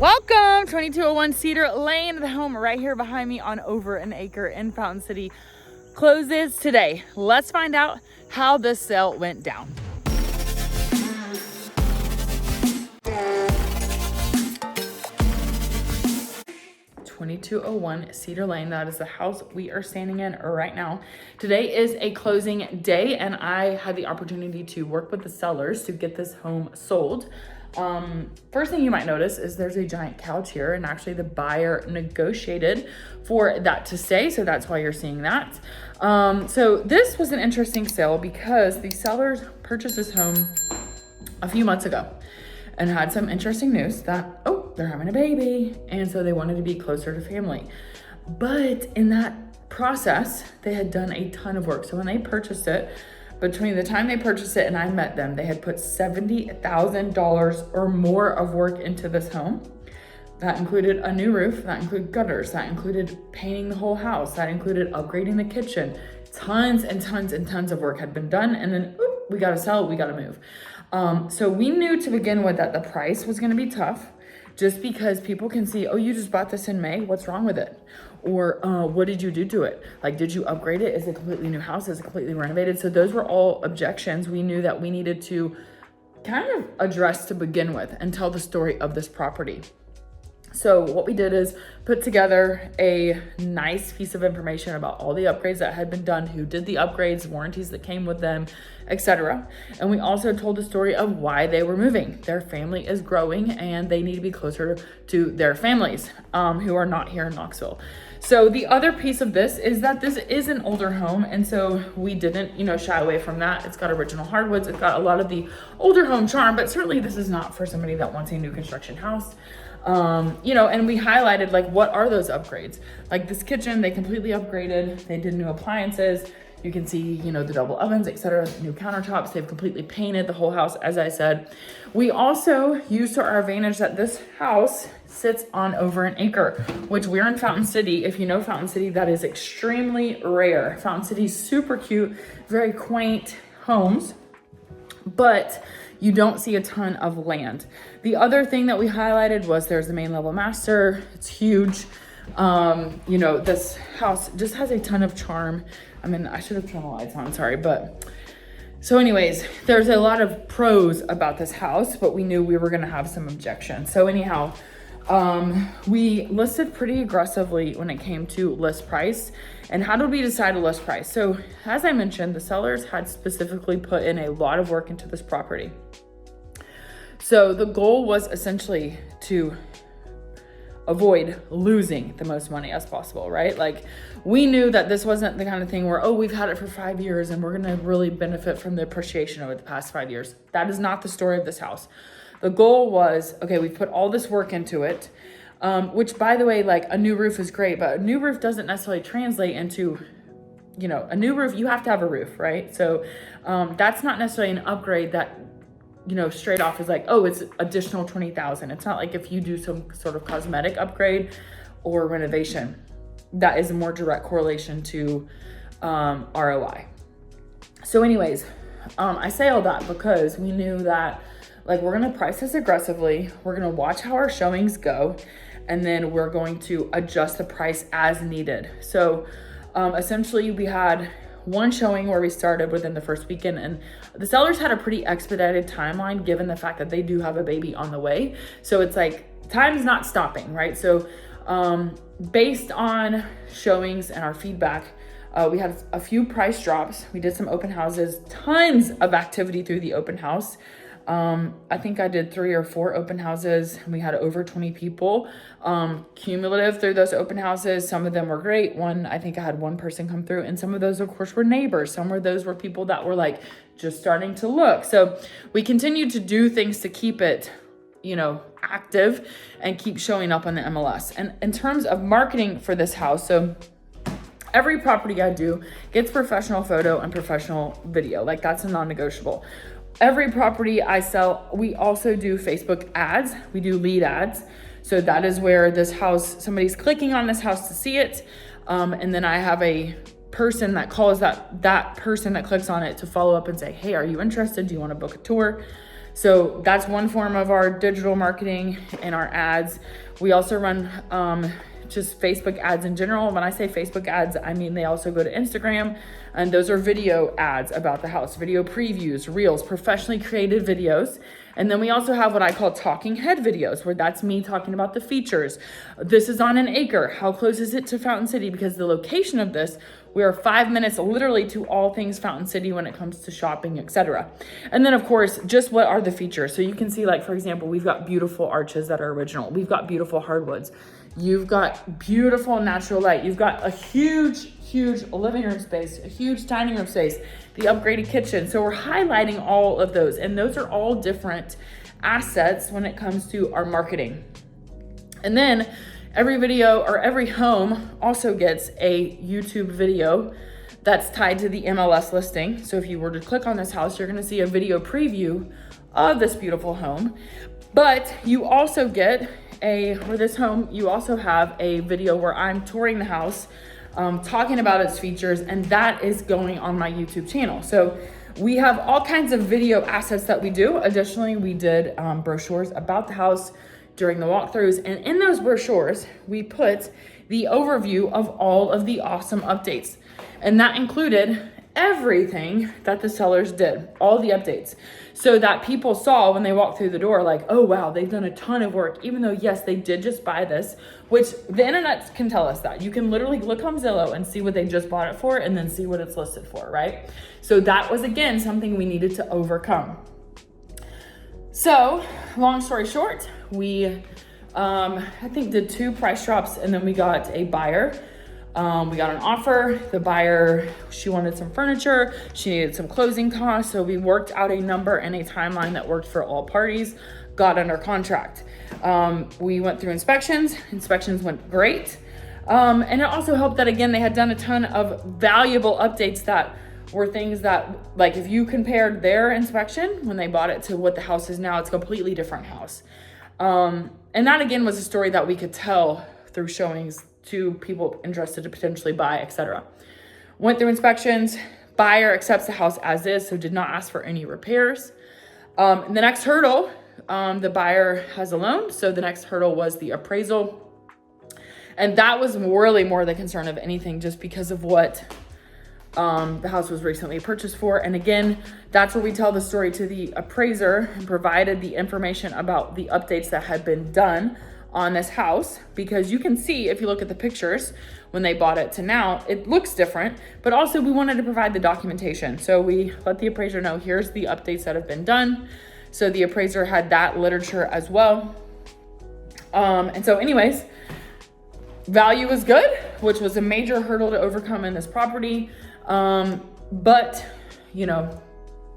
Welcome, 2201 Cedar Lane. The home right here behind me on over an acre in Fountain City closes today. Let's find out how this sale went down. (2201 Cedar Lane). That is the house we are standing in right now. Today is a closing day, and I had the opportunity to work with the sellers to get this home sold. First thing you might notice is there's a giant couch here, and actually the buyer negotiated for that to stay, so that's why you're seeing that. So this was an interesting sale because the sellers purchased this home a few months ago and had some interesting news that, oh, they're having a baby, and so they wanted to be closer to family. But in that process, they had done a ton of work. So when they purchased it, between the time they purchased it and I met them, they had put $70,000 or more of work into this home. That included a new roof, that included gutters, that included painting the whole house, that included upgrading the kitchen. Tons and tons and tons of work had been done, and then we gotta sell it, we gotta move. So we knew to begin with that the price was gonna be tough, just because people can see, oh, you just bought this in May, what's wrong with it? Or what did you do to it? Like, did you upgrade it? Is it a completely new house? Is it completely renovated? So those were all objections we knew that we needed to kind of address to begin with and tell the story of this property. So what we did is put together a nice piece of information about all the upgrades that had been done, who did the upgrades, warranties that came with them, etc. And we also told the story of why they were moving. Their family is growing and they need to be closer to their families who are not here in Knoxville. So the other piece of this is that this is an older home, and so we didn't, shy away from that. It's got original hardwoods. It's got a lot of the older home charm, but certainly this is not for somebody that wants a new construction house. And we highlighted, like, what are those upgrades? Like this kitchen, they completely upgraded. They did new appliances. You can see, the double ovens, etc., new countertops. They've completely painted the whole house, as I said. We also used to our advantage that this house sits on over an acre, which we're in Fountain City. If you know Fountain City, that is extremely rare. Fountain City's super cute, very quaint homes, but you don't see a ton of land. The other thing that we highlighted was there's the main level master. It's huge. This house just has a ton of charm. I mean, I should have turned the lights on, sorry. But so anyways, there's a lot of pros about this house, but we knew we were gonna have some objections. So anyhow, we listed pretty aggressively when it came to list price. And how did we decide a list price? So as I mentioned, the sellers had specifically put in a lot of work into this property. So the goal was essentially to avoid losing the most money as possible, right? Like, we knew that this wasn't the kind of thing where, oh, we've had it for 5 years and we're gonna really benefit from the appreciation over the past 5 years. That is not the story of this house. The goal was, okay, we put all this work into it, which, by the way, like, a new roof is great, but a new roof doesn't necessarily translate into, a new roof. You have to have a roof, right? So that's not necessarily an upgrade that, straight off is like, oh, it's additional $20,000. It's not like if you do some sort of cosmetic upgrade or renovation, that is a more direct correlation to ROI. So anyways, I say all that because we knew that, like, we're gonna price this aggressively. We're gonna watch how our showings go, and then we're going to adjust the price as needed. So essentially we had one showing where we started within the first weekend, and the sellers had a pretty expedited timeline given the fact that they do have a baby on the way. So it's like, time's not stopping, right? So based on showings and our feedback, we had a few price drops. We did some open houses, tons of activity through the open house. I think I did 3 or 4 open houses, and we had over 20 people cumulative through those open houses. Some of them were great. I think I had one person come through, and some of those, of course, were neighbors. Some of those were people that were like just starting to look. So we continued to do things to keep it, active and keep showing up on the MLS. And in terms of marketing for this house, so every property I do gets professional photo and professional video. Like, that's a non-negotiable. Every property I sell, we also do Facebook ads. We do lead ads. So that is where this house, somebody's clicking on this house to see it. And then I have a person that calls that person that clicks on it to follow up and say, hey, are you interested? Do you want to book a tour? So that's one form of our digital marketing and our ads. We also run just Facebook ads in general. When I say Facebook ads, I mean they also go to Instagram, and those are video ads about the house, video previews, reels, professionally created videos. And then we also have what I call talking head videos, where that's me talking about the features. This is on an acre. How close is it to Fountain City? Because the location of this, we are 5 minutes literally to all things Fountain City when it comes to shopping, etc. And then of course, just what are the features? So you can see, like, for example, we've got beautiful arches that are original. We've got beautiful hardwoods. You've got beautiful natural light. You've got a huge living room space, a huge dining room space, the upgraded kitchen. So we're highlighting all of those, and those are all different assets when it comes to our marketing. And then every video or every home also gets a YouTube video that's tied to the MLS listing. So if you were to click on this house, you're gonna see a video preview of this beautiful home. But you also get for this home, you also have a video where I'm touring the house, talking about its features, and that is going on my YouTube channel. So we have all kinds of video assets that we do. Additionally, we did brochures about the house during the walkthroughs, and in those brochures, we put the overview of all of the awesome updates. And that included everything that the sellers did, all the updates, so that people saw when they walked through the door, like, oh wow, they've done a ton of work, even though yes, they did just buy this, which the internet can tell us that. You can literally look on Zillow and see what they just bought it for, and then see what it's listed for, right? So that was, again, something we needed to overcome. So long story short, we I think did 2 price drops, and then we got a buyer. We got an offer. The buyer, she wanted some furniture. She needed some closing costs. So we worked out a number and a timeline that worked for all parties, got under contract. We went through inspections. Inspections went great. And it also helped that, again, they had done a ton of valuable updates that were things that, like, if you compared their inspection when they bought it to what the house is now, it's a completely different house. And that, again, was a story that we could tell through showings to people interested to potentially buy, etc. Went through inspections. Buyer accepts the house as is, so did not ask for any repairs. The next hurdle, the buyer has a loan, so the next hurdle was the appraisal. And that was really more the concern of anything, just because of what the house was recently purchased for. And again, that's where we tell the story to the appraiser and provided the information about the updates that had been done on this house, because you can see, if you look at the pictures when they bought it to now, it looks different, but also we wanted to provide the documentation. So we let the appraiser know, here's the updates that have been done. So the appraiser had that literature as well. And so anyways, value was good, which was a major hurdle to overcome in this property. But you know,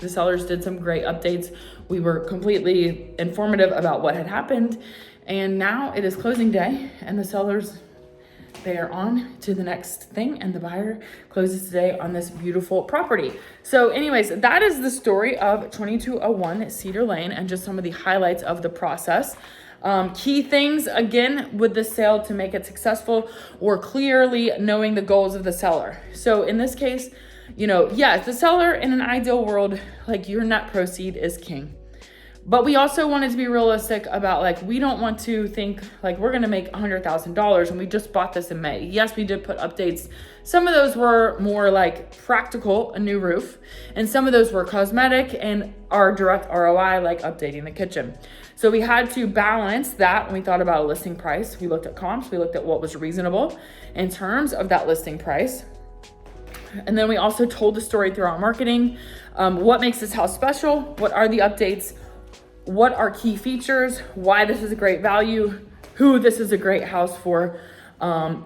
the sellers did some great updates. We were completely informative about what had happened. And now it is closing day, and the sellers, they are on to the next thing, and the buyer closes today on this beautiful property. So anyways, that is the story of 2201 Cedar Lane and just some of the highlights of the process. Key things, again, with the sale to make it successful were clearly knowing the goals of the seller. So in this case, you know, yes, the seller in an ideal world, like, your net proceed is king. But we also wanted to be realistic about, like, we don't want to think like we're going to make $100,000 and we just bought this in May. Yes, we did put updates. Some of those were more like practical, a new roof, and some of those were cosmetic and our direct ROI, like updating the kitchen. So we had to balance that when we thought about a listing price. We looked at comps, we looked at what was reasonable in terms of that listing price. And then we also told the story through our marketing. What makes this house special? What are the updates? What are key features, why this is a great value, who this is a great house for,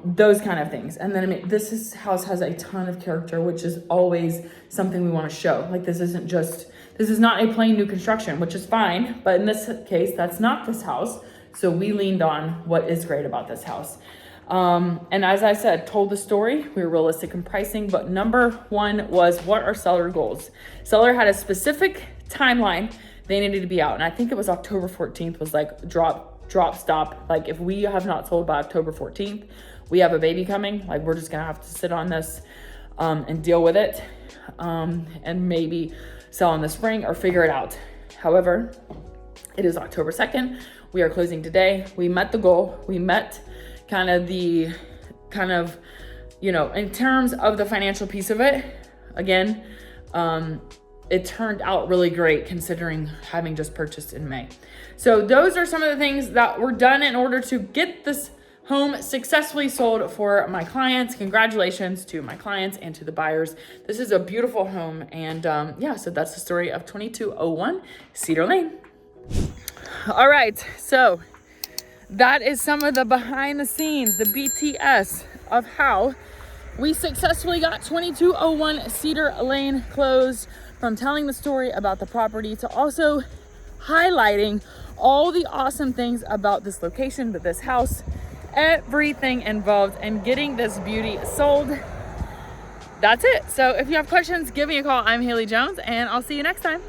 those kind of things. And then, I mean, this house has a ton of character, which is always something we want to show. Like, this is not a plain new construction, which is fine, but in this case, that's not this house. So we leaned on what is great about this house. And as I said, told the story, we were realistic in pricing, but number one was, what are seller goals? Seller had a specific timeline they needed to be out. And I think it was October 14th was like drop stop. Like, if we have not sold by October 14th, we have a baby coming. Like, we're just gonna have to sit on this and deal with it, and maybe sell in the spring or figure it out. However, it is October 2nd. We are closing today. We met the goal. We met in terms of the financial piece of it. Again, it turned out really great considering having just purchased in May. So those are some of the things that were done in order to get this home successfully sold for my clients. Congratulations to my clients and to the buyers. This is a beautiful home. And so that's the story of 2201 Cedar Lane. All right, so that is some of the behind the scenes, the BTS of how we successfully got 2201 Cedar Lane closed, from telling the story about the property to also highlighting all the awesome things about this location, but this house, everything involved in getting this beauty sold. That's it. So if you have questions, give me a call. I'm Haley Jones, and I'll see you next time.